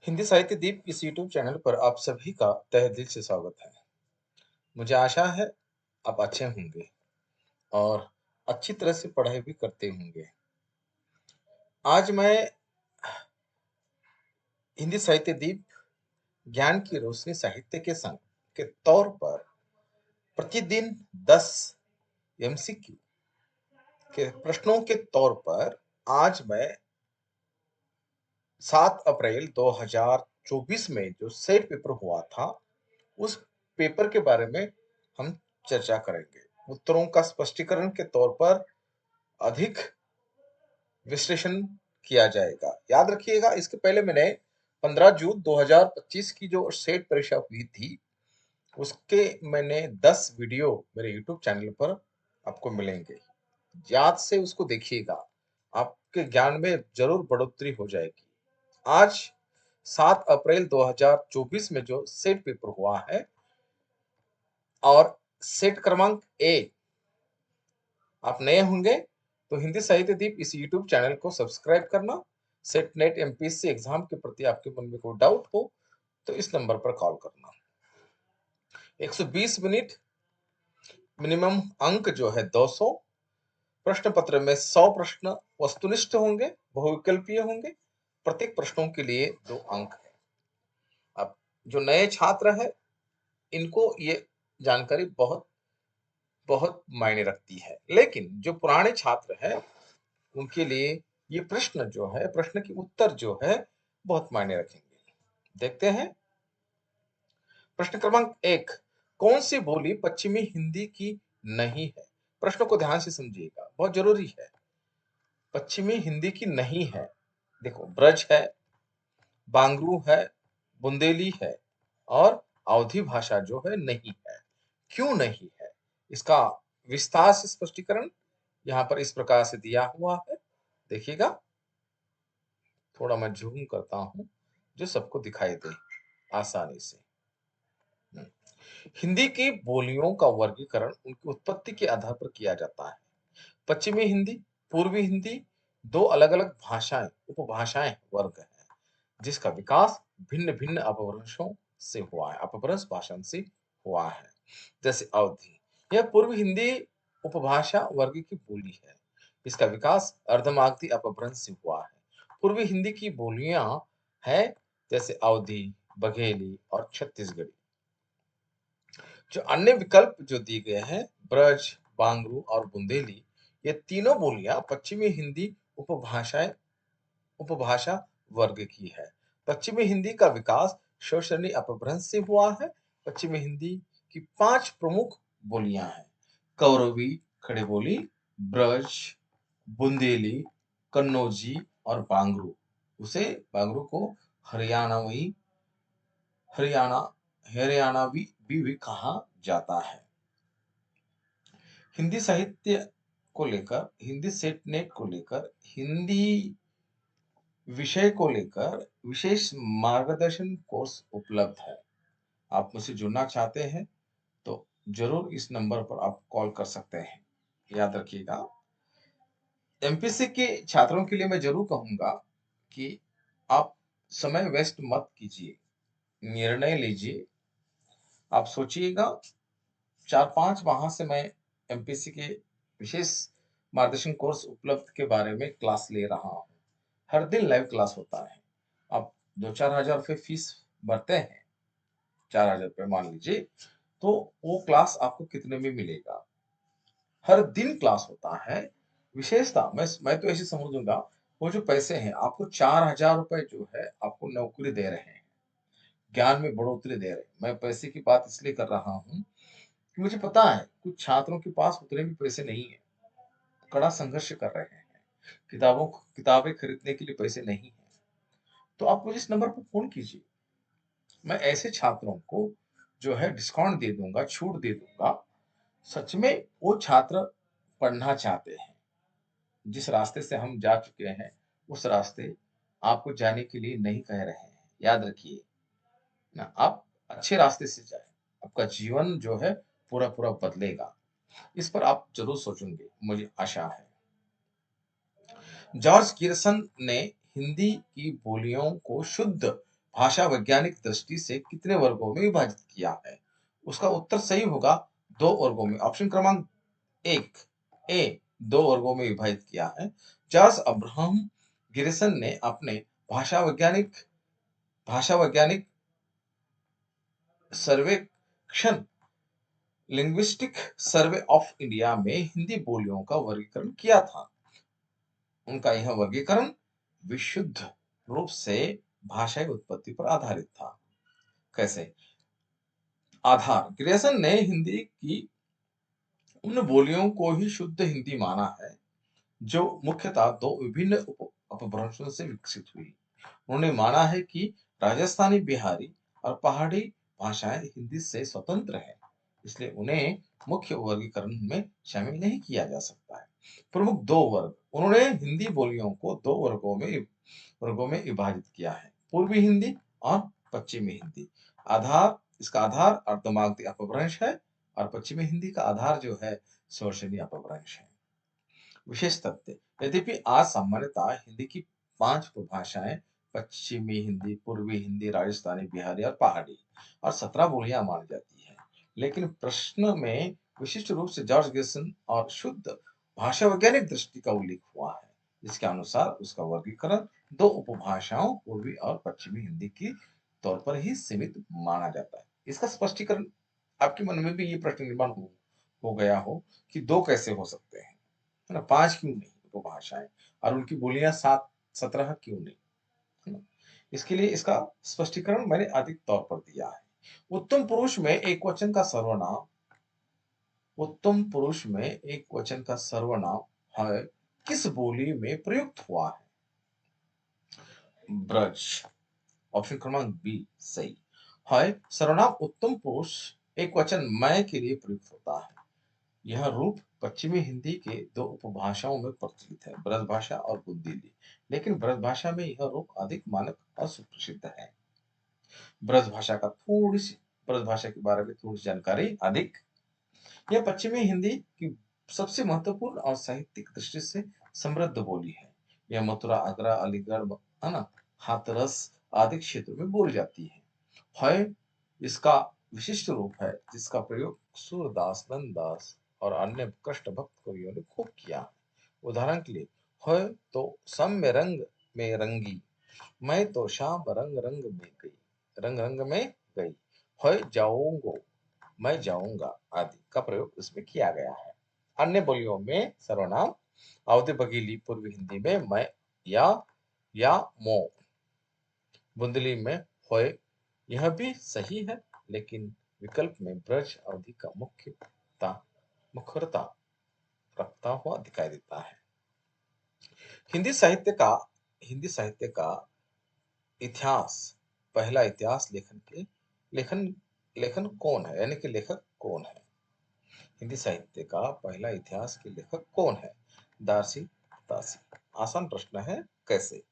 हिंदी साहित्य दीप इस YouTube channel पर आप सभी का तहे दिल से स्वागत है। मुझे आशा है आप अच्छे होंगे और अच्छी तरह से पढ़ाई भी करते होंगे। आज मैं हिंदी साहित्य दीप ज्ञान की रोशनी साहित्य के संग के तौर पर प्रतिदिन 10 एमसीक्यू के प्रश्नों के तौर पर आज मैं 7 अप्रैल 2024 में जो सेट पेपर हुआ था, उस पेपर के बारे में हम चर्चा करेंगे। उत्तरों का स्पष्टीकरण के तौर पर अधिक विश्लेषण किया जाएगा। याद रखिएगा, इसके पहले मैंने 15 जून 2025 की जो सेट परीक्षा हुई थी, उसके मैंने 10 वीडियो मेरे यूट्यूब चैनल पर आपको मिलेंगे। याद से उसको देखिएगा, आपके ज्ञान में जरूर बढ़ोतरी हो जाएगी। आज 7 अप्रैल 2024 में जो सेट पेपर हुआ है और सेट क्रमांक ए, आप नए होंगे तो हिंदी साहित्य दीप इस यूट्यूब चैनल को सब्सक्राइब करना। सेट नेट एमपीएससी एग्जाम के प्रति आपके मन में कोई डाउट हो तो इस नंबर पर कॉल करना। 120 मिनट मिनिमम अंक जो है 200। प्रश्न पत्र में 100 प्रश्न वस्तुनिष्ठ होंगे, बहुविकल्पीय होंगे। प्रत्येक प्रश्नों के लिए 2 अंक है। अब जो नए छात्र है, इनको ये जानकारी बहुत बहुत मायने रखती है, लेकिन जो पुराने छात्र हैं उनके लिए ये प्रश्न जो है, प्रश्न की उत्तर जो है, बहुत मायने रखेंगे। देखते हैं। प्रश्न क्रमांक 1, कौन सी बोली पश्चिमी हिंदी की नहीं है? प्रश्न को ध्यान से समझिएगा, बहुत जरूरी है। पश्चिमी हिंदी की नहीं है। देखो, ब्रज है, बांगरू है, बुंदेली है और अवधी भाषा जो है नहीं है। क्यों नहीं है? इसका विस्तार से स्पष्टीकरण यहाँ पर इस प्रकार से दिया हुआ है। देखिएगा, थोड़ा मैं ज़ूम करता हूँ, जो सबको दिखाई दे आसानी से। हुँ। हिंदी की बोलियों का वर्गीकरण उनकी उत्पत्ति के आधार पर किया जाता है। पश्चिमी हिंदी, पूर्वी हिंदी 2 अलग-अलग भाषाएँ, उपभाषाएँ वर्ग हैं, जिसका विकास भिन्न-भिन्न अपभ्रंशों से हुआ है, अपभ्रंश भाषण से हुआ है। जैसे अवधी, यह पूर्वी हिंदी उपभाषा वर्ग की बोली है। इसका विकास अर्धमागधी अपभ्रंश से हुआ है। पूर्वी हिंदी की बोलियां हैं जैसे अवधी, बघेली और छत्तीसगढ़ी। जो अन्य विकल्प जो दिए गए हैं, ब्रज, बांगरू और बुंदेली, ये तीनों बोलियां पश्चिमी हिंदी उपभाषाएं उपभाषा वर्ग की है। पश्चिमी हिंदी का विकास शोषणी अपभ्रंश से हुआ है। पश्चिमी हिंदी की 5 प्रमुख बोलियां हैं: कौरवी, खड़े बोली, ब्रज, बुंदेली, कन्नौजी और बांगरू। उसे बांगरू को हरियाणवी हरियाणा हरियाणवी भी कहा जाता है। हिंदी साहित्य को लेकर, हिंदी सेट नेट को लेकर, हिंदी विषय को लेकर विशेष मार्गदर्शन कोर्स उपलब्ध है। आप मुझसे जुड़ना चाहते हैं तो जरूर इस नंबर पर आप कॉल कर सकते हैं। याद रखिएगा, एमपीएससी के छात्रों के लिए मैं जरूर कहूंगा कि आप समय वेस्ट मत कीजिए, निर्णय लीजिए। आप सोचिएगा, 4-5 माह से मैं एमपीएससी के विशेष मार्गदर्शन कोर्स उपलब्ध के बारे में क्लास ले रहा हूँ। हर दिन लाइव क्लास होता है। आप 2-4 हजार रुपये फीस भरते हैं, 4,000 रुपये मान लीजिए, तो वो क्लास आपको कितने में मिलेगा? हर दिन क्लास होता है। विशेषता मैं तो ऐसे समझूंगा, वो जो पैसे हैं, आपको 4,000 रुपये जो है आपको नौकरी दे रहे हैं, ज्ञान में बढ़ोतरी दे रहे हैं। मैं पैसे की बात इसलिए कर रहा हूँ कि मुझे पता है कुछ छात्रों के पास उतने भी पैसे नहीं है, कड़ा संघर्ष कर रहे हैं, किताबें खरीदने के लिए पैसे नहीं है। तो आप मुझे इस नंबर पर फोन कीजिए। मैं ऐसे छात्रों को जो है डिस्काउंट दे दूंगा, छूट दे दूंगा। सच में वो छात्र पढ़ना चाहते हैं। जिस रास्ते से हम जा चुके हैं, उस रास्ते आपको जाने के लिए नहीं कह रहे हैं। याद रखिए ना, आप अच्छे रास्ते से जाएं, आपका जीवन जो है पूरा पूरा बदलेगा। इस पर आप जरूर सोचेंगे, मुझे आशा है। जॉर्ज गिरसन ने हिंदी की बोलियों को शुद्ध भाषा वैज्ञानिक दृष्टि से कितने वर्गों में विभाजित किया है? उसका उत्तर सही होगा 2 वर्गों में। ऑप्शन क्रमांक 1 ए 2 वर्गों में विभाजित किया है। चार्ल्स अब्राहम गिरिसन ने अपने भाषा वैज्ञानिक सर्वेक्षण लिंग्विस्टिक सर्वे ऑफ इंडिया में हिंदी बोलियों का वर्गीकरण किया था। उनका यह वर्गीकरण विशुद्ध रूप से भाषाई उत्पत्ति पर आधारित था। कैसे? आधार ग्रेसन ने हिंदी की उन बोलियों को ही शुद्ध हिंदी माना है जो मुख्यतः 2 विभिन्न अपभ्रंशों से विकसित हुई। उन्होंने माना है कि राजस्थानी, बिहारी और पहाड़ी भाषाएं हिंदी से स्वतंत्र हैं, इसलिए उन्हें मुख्य वर्गीकरण में शामिल नहीं किया जा सकता है। प्रमुख 2 वर्ग उन्होंने हिंदी बोलियों को 2 वर्गों में विभाजित किया है, पूर्वी हिंदी और पश्चिमी हिंदी। इसका आधार अर्धमागधी अपभ्रंश है और पश्चिमी हिंदी का आधार जो है शोरसेनी अपभ्रंश है। विशेष तथ्य, यद्यपि आज सामान्यतः हिंदी की 5 उपभाषाएं पश्चिमी हिंदी, पूर्वी हिंदी, राजस्थानी, बिहारी और पहाड़ी और 17 बोलियां मानी जाती है, लेकिन प्रश्न में विशिष्ट रूप से जॉर्ज गिब्सन और शुद्ध भाषा वैज्ञानिक दृष्टि का उल्लेख हुआ है, जिसके अनुसार उसका वर्गीकरण 2 उपभाषाओं पूर्वी और पश्चिमी हिंदी की तौर पर ही सीमित माना जाता है। इसका स्पष्टीकरण आपके मन में भी ये प्रश्न निर्माण हो गया हो कि 2 कैसे हो सकते हैं, है ना? 5 क्यों नहीं उपभाषाएं और उनकी बोलियां 17 क्यों नहीं, है ना? इसके लिए इसका स्पष्टीकरण मैंने अधिक तौर पर दिया है। उत्तम पुरुष में एक वचन का सर्वनाम है किस बोली में प्रयुक्त हुआ है? ब्रज। ऑप्शन क्रमांक बी सही है। सर्वनाम उत्तम पुरुष एक वचन मैं के लिए प्रयुक्त होता है। यह रूप पश्चिमी हिंदी के 2 उपभाषाओं में प्रचलित है, ब्रज भाषा और बुंदेली, लेकिन ब्रज भाषा में यह रूप अधिक मानक और सुप्रसिद्ध है। ब्रज भाषा के बारे में थोड़ी जानकारी अधिक। यह पश्चिमी हिंदी की सबसे महत्वपूर्ण और साहित्यिक दृष्टि से समृद्ध बोली है। यह मथुरा, आगरा, अलीगढ़, है ना, हाथरस आदि क्षेत्रों में बोली जाती है। इसका विशिष्ट रूप है जिसका प्रयोग सूरदास, नंददास और अन्य कृष्ण भक्त कवियों ने खूब किया है। उदाहरण के लिए, है तो सम में रंग में रंगी, मैं तो शाम रंग रंग रंग में गई, है जाऊंगो, मैं जाऊंगा आदि का प्रयोग इसमें किया गया है। अन्य बोलियों में सर्वनाम अवधि बघेली पूर्वी हिंदी में मैं या मो, बुंदेली में होए, यह भी सही है, लेकिन विकल्प में ब्रज अवधि का मुखरता रखता हुआ दिखाई देता है। हिंदी साहित्य का इतिहास, पहला इतिहास लेखन लेखन कौन है, यानी कि लेखक कौन है? हिंदी साहित्य का पहला इतिहास के लेखक कौन है? दार्सी दासी। आसान प्रश्न है, कैसे?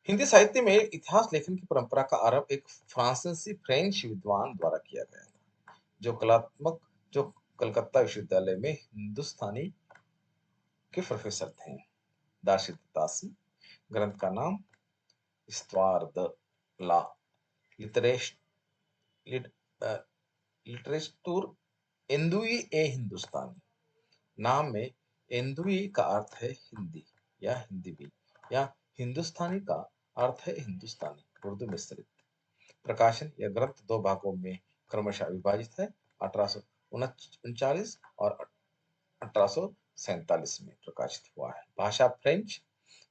हिंदी साहित्य में इतिहास लेखन की परंपरा का आरंभ एक फ्रेंच विद्वान द्वारा किया गया था, जो कलकत्ता विश्वविद्यालय में हिंदुस्तानी के प्रोफेसर थे। दार्सी दासी। ग्रंथ का नाम हिस्toire de la लिटरेचर एंदुई ए हिंदुस्तानी। नाम में एंदुई का अर्थ है हिंदी या हिंदवी, या हिंदुस्तानी का अर्थ है हिंदुस्तानी उर्दू मिश्रित। प्रकाशन, यह ग्रंथ 2 भागों में क्रमशः विभाजित है। 1839 और 1847 में प्रकाशित हुआ है। भाषा फ्रेंच।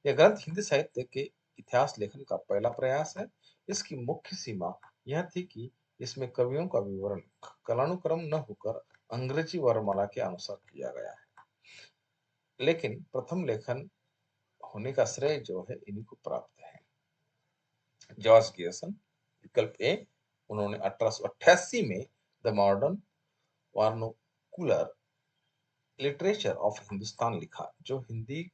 यह ग्रंथ हिंदी साहित्य के इतिहास लेखन का पहला प्रयास है। इसकी मुख्य सीमा यह थी कि इसमें कवियों का विवरण कालानुक्रम न होकर अंग्रेजी वर्णमाला के अनुसार किया गया है, लेकिन प्रथम लेखन होने का श्रेय जो है इन्हीं को प्राप्त है। जॉर्ज गिब्सन, विकल्प ए, उन्होंने 1888 में the modern vernacular literature of Hindustan लिखा, जो हिंदी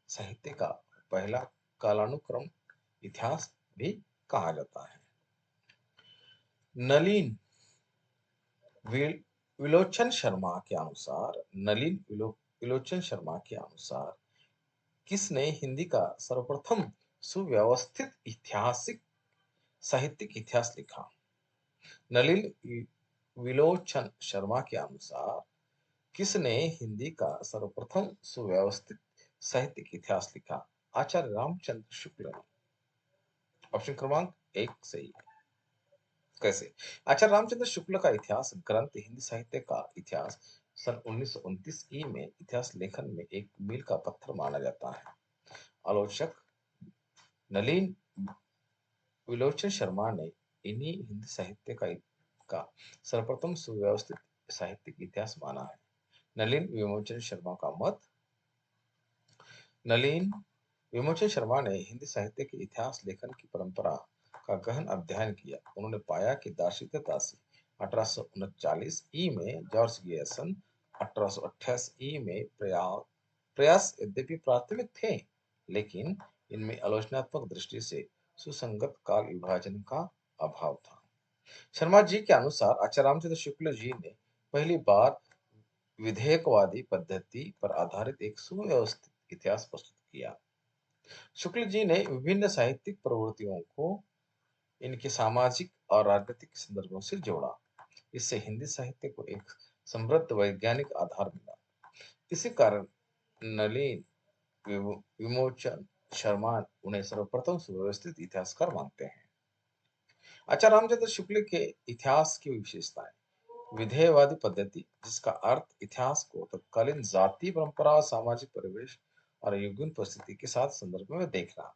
साहित्य का पहला कालानुक्रम इतिहास भी कहा जाता है। नलिन विलोचन शर्मा के अनुसार किसने हिंदी का सर्वप्रथम सुव्यवस्थित ऐतिहासिक साहित्यिक इतिहास लिखा। नलिन विलोचन शर्मा के अनुसार किसने हिंदी का सर्वप्रथम सुव्यवस्थित साहित्यिक इतिहास लिखा? आचार्य रामचंद्र शुक्ल ने। ऑप्शन क्रमांक 1 सही है। कैसे? आचार्य रामचंद्र शुक्ल का इतिहास ग्रंथ हिंदी साहित्य का इतिहास सन 1929 ई में इतिहास लेखन में एक मील का पत्थर माना जाता है। आलोचक नलिन विलोचन शर्मा ने इन्हीं हिंदी साहित्य का सर्वप्रथम सुव्यवस्थित साहित्यिक इतिहास माना है। नलिन विमोचन शर्मा का मत। नलिन विमोचन शर्मा ने हिंदी साहित्य के इतिहास लेखन की परंपरा का गहन अध्ययन किया। उन्होंने पाया कि दार्शिक तासी 1839 ई में, जॉर्ज गियर्सन 1888 ई में प्रयास यद्यपि प्राथमिक थे, लेकिन इनमें आलोचनात्मक दृष्टि से सुसंगत काल विभाजन का अभाव था। शर्मा जी के अनुसार आचार्य रामचंद्र शुक्ल जी ने पहली बार विधेयकवादी पद्धति पर आधारित एक सुव्यवस्थित इतिहास प्रस्तुत किया। शुक्ल जी ने विभिन्न साहित्यिक प्रवृत्तियों को इनके सामाजिक और राजनीतिक संदर्भों से जोड़ा। इससे हिंदी साहित्य को एक समृद्ध वैज्ञानिक आधार मिला। इसी कारण नलिन विमोचन शर्मा उन्हें सर्वप्रथम सुव्यवस्थित इतिहासकार मानते हैं। आचार्य रामचंद्र शुक्ल के इतिहास की विशेषताएं। विधेयवादी पद्धति, जिसका अर्थ इतिहास को तत्कालीन जाति परंपरा, सामाजिक परिवेश और युगीन परिस्थिति के साथ संदर्भ में देखना।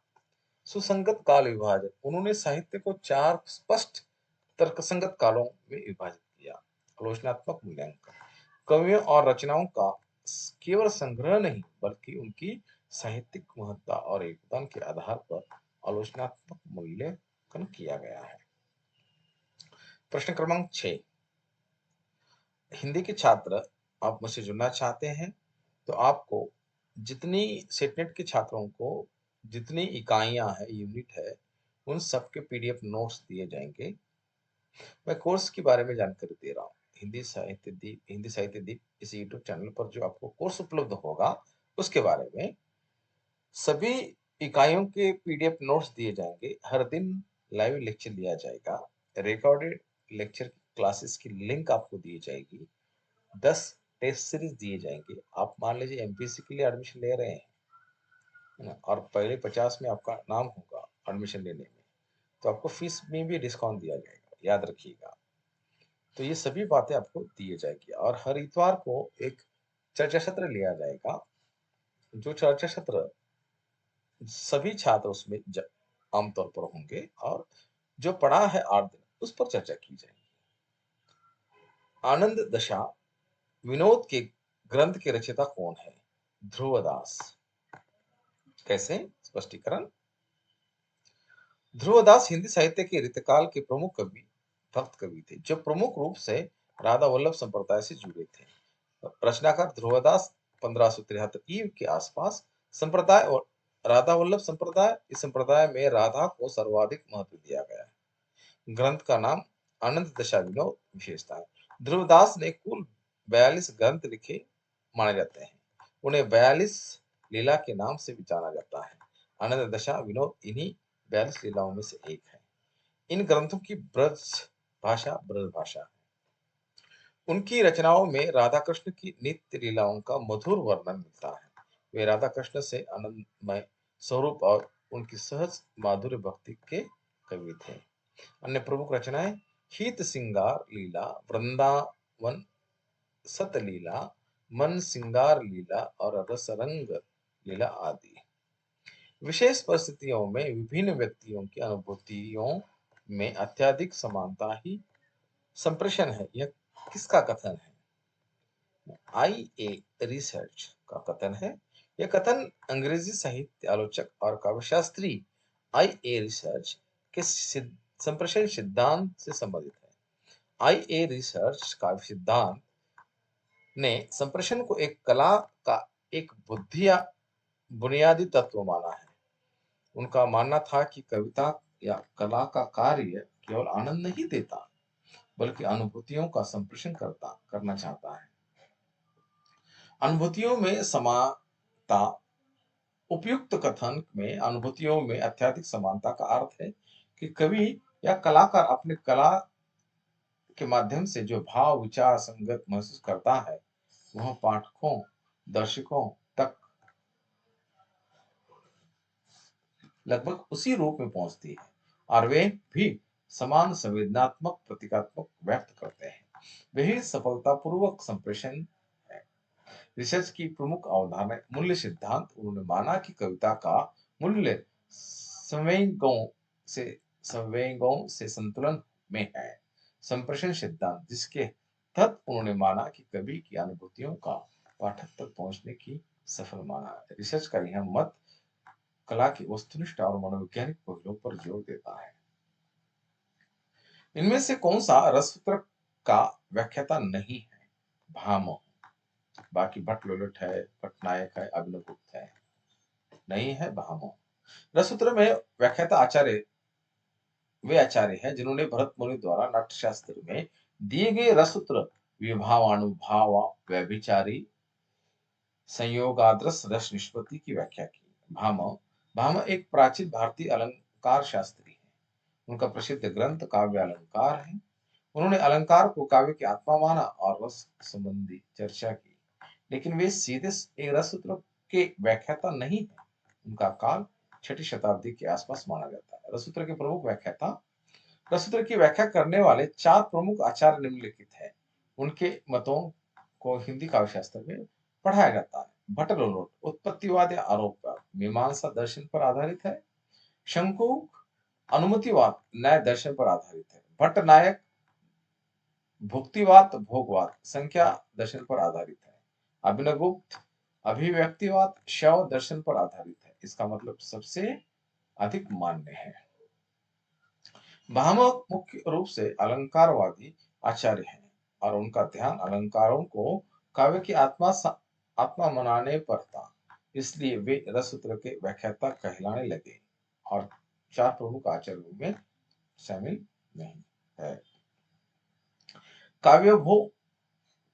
सुसंगत काल विभाजन, उन्होंने साहित्य को 4 स्पष्ट तर्कसंगत कालों में विभाजित किया। आलोचनात्मक मूल्यांकन, कवियों और रचनाओं का केवल संग्रह नहीं, बल्कि उनकी साहित्यिक महत्ता और योगदान के आधार पर आलोचनात्मक मूल्यांकन किया गया है। प्रश्न क्रमांक 6, हिंदी के छात्र आप मुझसे जुड़ना चाहते हैं तो आपको जितनी सेटनेट के छात्रों को जितनी इकाइयां है, यूनिट है, उन सबके पीडीएफ नोट्स दिए जाएंगे। मैं कोर्स के बारे में जानकारी दे रहा हूँ। हिंदी साहित्य दीप इस यूट्यूब चैनल पर जो आपको कोर्स उपलब्ध होगा, उसके बारे में सभी इकाइयों के पीडीएफ नोट्स दिए जाएंगे। हर दिन लाइव लेक्चर लिया जाएगा। रिकॉर्डेड लेक्चर क्लासेस की लिंक आपको दी जाएगी। 10 टेस्ट सीरीज दिए जाएंगे। आप मान लीजिए एमपीएससी के लिए एडमिशन ले रहे हैं, है ना, और पहले 50 में आपका नाम होगा एडमिशन लेने में, तो आपको फीस में भी डिस्काउंट दिया जाएगा, याद रखिएगा। तो ये सभी बातें आपको दिए जाएगी। और हर इतवार को एक चर्चा सत्र लिया जाएगा, जो चर्चा सत्र सभी छात्र उसमें आमतौर पर होंगे, और जो पढ़ा है 8 दिन उस पर चर्चा की जाएगी। आनंद दशा विनोद के ग्रंथ के रचयिता कौन है? ध्रुवदास। कैसे? स्पष्टीकरण। ध्रुवदास हिंदी साहित्य के ऋतकाल के प्रमुख भक्त कवि थे, जो प्रमुख रूप से राधा वल्लभ संप्रदाय से जुड़े थे। रचनाकार ध्रुवदास 1573 ई के आसपास संप्रदाय और राधा वल्लभ संप्रदाय, इस संप्रदाय में राधा को सर्वाधिक महत्व दिया गया है। ग्रंथ का नाम आनंद दशा विनोद। विशेषताएं, ध्रुवदास ने कुल 42 ग्रंथ लिखे माने जाते हैं। उन्हें 42 लीला के नाम से भी जाना जाता है। आनंद दशा विनोद इन्हीं 42 लीलाओं में से एक है। इन ग्रंथों की ब्रज भाषा है। उनकी रचनाओं में राधा कृष्ण की नित्य लीलाओं का मधुर वर्णन मिलता है। वे राधा कृष्ण से आनंदमय स्वरूप और उनकी सहज माधुर्य भक्ति के कवि थे। अन्य प्रमुख रचनाएं हित सिंगार लीला, वृंदावन सत लीला, मन सिंगार लीला और रसरंग लीला आदि। विशेष परिस्थितियों में विभिन्न व्यक्तियों की अनुभूतियों में अत्यधिक समानता ही संप्रेषण है, यह किसका कथन है? IA रिसर्च का कथन है। यह कथन अंग्रेजी साहित्य आलोचक और काव्यशास्त्री IA रिसर्च के संप्रेषण सिद्धांत से संबंधित है। IA रिसर्च का सिद्धांत ने संप्रेषण को एक कला का एक बुनियादी तत्व माना है। उनका मानना था कि कविता या कला का कार्य केवल आनंद नहीं देता, बल्कि अनुभूतियों का संप्रेषण करना चाहता है। अनुभूतियों में समानता। उपयुक्त कथन में अनुभूतियों में अत्यधिक समानता का अर्थ है कि कवि या कलाकार अपनी कला के माध्यम से जो भाव विचार संगत महसूस करता है वह पाठकों दर्शकों तक लगभग उसी रूप में पहुंचती है और वे भी समान संवेदनात्मक प्रतीकात्मक व्यक्त करते हैं। वही सफलतापूर्वक संप्रेषण है। रिसर्च की प्रमुख अवधारणा मूल्य सिद्धांत। उन्होंने माना कि कविता का मूल्य से संवेगों से संतुलन में है। संप्रेषण सिद्धांत, जिसके तहत उन्होंने माना कि कवि की अनुभूतियों का पाठक तक पहुंचने की सफल माना है। रिसर्च का यह मत कला की वस्तुनिष्ठ और मनोवैज्ञानिक पहलुओं पर जोर देता है। इनमें से कौन सा रससूत्र का व्याख्याता नहीं है? भामह। बाकी भट्ट लोलट है, पटनायक है, अभिनवगुप्त है। नहीं है भामह। रससूत्र में व्याख्याता आचार्य वे आचार्य हैं जिन्होंने भरत मुनि द्वारा नाट्यशास्त्र में दिए गए रससूत्र विभावानुभाव व्यभिचारी संयोगादर्श रस निष्पत्ति की व्याख्या की। भामह भामह एक प्राचीन भारतीय अलंकार शास्त्री है। उनका प्रसिद्ध ग्रंथ काव्य अलंकार है। उन्होंने अलंकार को काव्य की आत्मा माना और रस संबंधी चर्चा की, लेकिन वे सीधे एक रससूत्र के व्याख्याता नहीं है। उनका काल 6ठी शताब्दी के आसपास माना जाता है। रससूत्र के प्रमुख व्याख्याता। रससूत्र की व्याख्या करने वाले 4 प्रमुख आचार्य निम्नलिखित हैं। उनके मतों को हिंदी काव्यशास्त्र में पढ़ाया जाता है। भट्ट लोलोट उत्पत्तिवाद या आरोपवाद मीमांसा दर्शन पर आधारित है। शंकुक अनुमतिवाद न्याय दर्शन पर आधारित है। भट्ट नायक भुक्तिवाद भोगवाद संख्या दर्शन पर आधारित है। अभिनवगुप्त अभिव्यक्तिवाद शव दर्शन पर आधारित है। इसका मतलब सबसे अधिक मान्य है। भामह मुख्य रूप से अलंकारवादी आचार्य हैं और उनका ध्यान अलंकारों को काव्य की आत्मा मनाने पर था। इसलिए वे रससूत्र के व्याख्याता कहलाने लगे और 4 प्रमुख आचार्यों में शामिल नहीं है। काव्यभो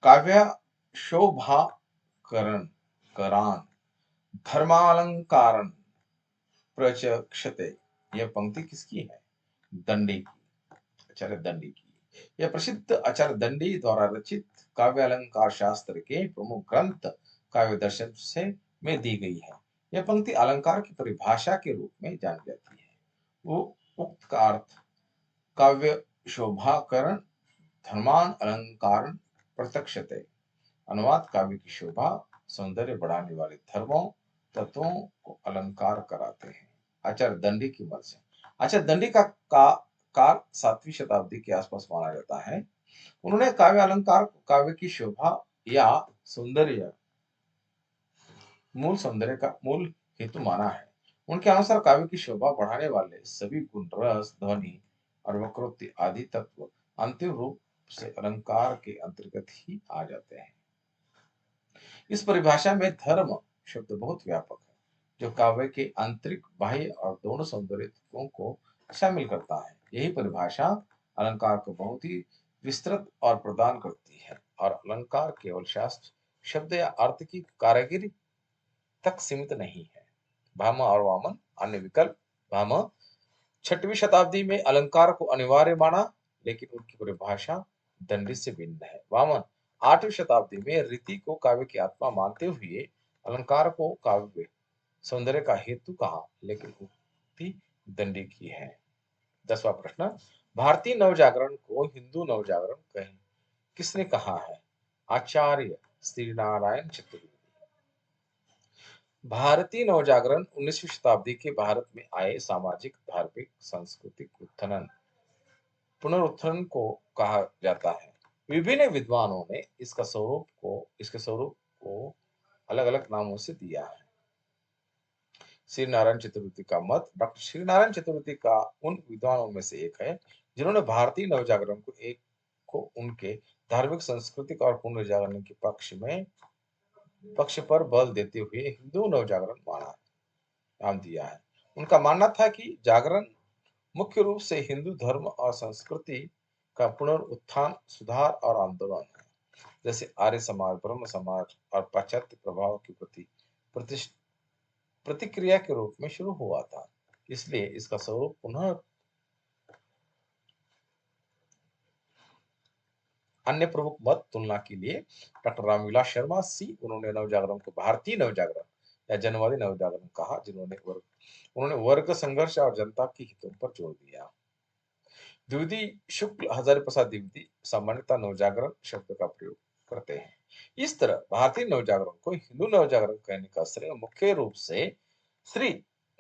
काव्य शोभाकरण करान धर्मालंकारन प्रचक्षते। यह पंक्ति किसकी है? दंडी की, आचार्य दंडी की। यह प्रसिद्ध आचार्य दंडी द्वारा रचित काव्य अलंकार शास्त्र के प्रमुख ग्रंथ काव्य दर्शन से में दी गई है। यह पंक्ति अलंकार की परिभाषा के रूप में जानी जाती है। वो उक्त का अर्थ काव्य शोभाकरण धर्मान अलंकार प्रत्यक्षते। अनुवाद काव्य की शोभा सौंदर्य बढ़ाने वाले धर्मों तत्वों को अलंकार कराते हैं। आचार्य दंडी की मत से आचार्य दंडी का काल 7वीं शताब्दी के आसपास माना जाता है। उन्होंने काव्य अलंकार को काव्य की शोभा या सौंदर्य सौंदर्य का मूल हेतु माना है। उनके अनुसार काव्य की शोभा बढ़ाने वाले सभी गुण रस ध्वनि और वक्रोक्ति आदि तत्व अंतिम रूप से अलंकार के अंतर्गत ही आ जाते हैं। इस परिभाषा में धर्म शब्द बहुत व्यापक है, जो काव्य के आंतरिक बाह्य और दोनों सौंदर्य तत्वों को शामिल करता है। यही परिभाषा अलंकार को बहुत ही विस्तृत और प्रदान करती है और अलंकार केवल शास्त्र शब्द या अर्थ की कारीगरी तक सीमित नहीं है। भामह और वामन अन्य विकल्प। भामह 6वीं शताब्दी में अलंकार को अनिवार्य माना, लेकिन उनकी परिभाषा दंडी से भिन्न है। वामन 8वीं शताब्दी में रीति को काव्य की आत्मा मानते हुए अलंकार को काव्य सौंदर्य का हेतु कहा, लेकिन उक्ति दंडी की है। 10वां प्रश्न, भारतीय नवजागरण को हिंदू नवजागरण कहें किसने कहा है? आचार्य श्री नारायण चतुर्वेदी। भारतीय नवजागरण 19वीं शताब्दी के भारत में आए सामाजिक धार्मिक सांस्कृतिक पुनरुत्थान को कहा जाता है। विभिन्न विद्वानों ने इसके स्वरूप को अलग अलग नामों से दिया है। श्री नारायण चतुर्वेदी का मत। डॉक्टर श्री नारायण चतुर्वेदी का उन विद्वानों में से एक है जिन्होंने भारतीय नवजागरण को उनके धार्मिक सांस्कृतिक और पुनर्जागरण के पक्ष पर बल देते हुए हिंदू नवजागरण नाम दिया है। उनका मानना था कि जागरण मुख्य रूप से हिंदू धर्म और संस्कृति का पुनरुत्थान सुधार और आंदोलन है, जैसे आर्य समाज ब्रह्म समाज और पाश्चात्य प्रभाव के प्रति प्रतिक्रिया के रूप में शुरू हुआ था। इसलिए इसका स्वरूप अन्य प्रमुख मत तुलना के लिए डॉक्टर रामविलास शर्मा सी, उन्होंने नवजागरण को भारतीय नवजागरण या जनवादी नवजागरण कहा, उन्होंने वर्ग संघर्ष और जनता के हितों पर जोर दिया। द्विवेदी शुक्ल हजारी प्रसाद द्विवेदी सामान्यतः नवजागरण शब्द का प्रयोग करते हैं। इस तरह भारतीय नवजागरण को हिंदू नवजागरण कहने का श्रेय मुख्य रूप से श्री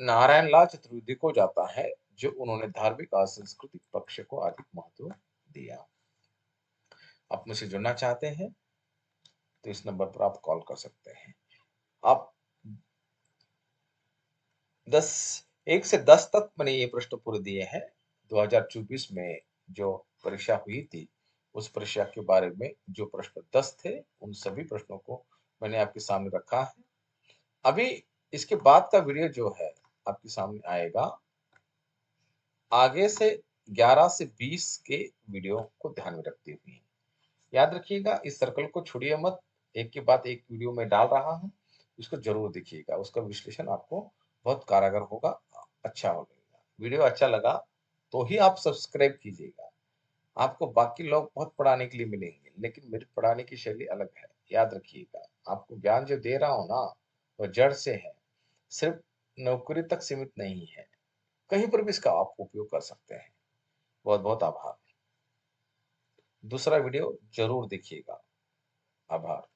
नारायण लाल चतुर्वेदी को जाता है, जो उन्होंने धार्मिक और सांस्कृतिक पक्ष को अधिक महत्व दिया। आप मुझसे जुड़ना चाहते हैं तो इस नंबर पर आप कॉल कर सकते हैं। आप 10 1 से 10 तक मैंने ये प्रश्न पूरे दिए हैं। 2024 में जो परीक्षा हुई थी, उस परीक्षा के बारे में जो प्रश्न 10 थे, उन सभी प्रश्नों को मैंने आपके सामने रखा है। अभी इसके बाद का वीडियो जो है आपके सामने आएगा। आगे से 11 से 20 के वीडियो को ध्यान में रखते हुए याद रखिएगा, इस सर्कल को छोड़िए मत। एक के बाद एक वीडियो में डाल रहा हूं, इसको जरूर देखिएगा। उसका विश्लेषण आपको बहुत कारगर होगा, अच्छा होगा। वीडियो अच्छा लगा तो ही आप सब्सक्राइब कीजिएगा। आपको बाकी लोग बहुत पढ़ाने के लिए मिलेंगे, लेकिन मेरी पढ़ाने की शैली अलग है। याद रखिएगा, आपको ज्ञान जो दे रहा हूं ना, वो जड़ से है, सिर्फ नौकरी तक सीमित नहीं है। कहीं पर भी इसका आप उपयोग कर सकते हैं। बहुत बहुत आभार। दूसरा वीडियो जरूर देखिएगा। आभार।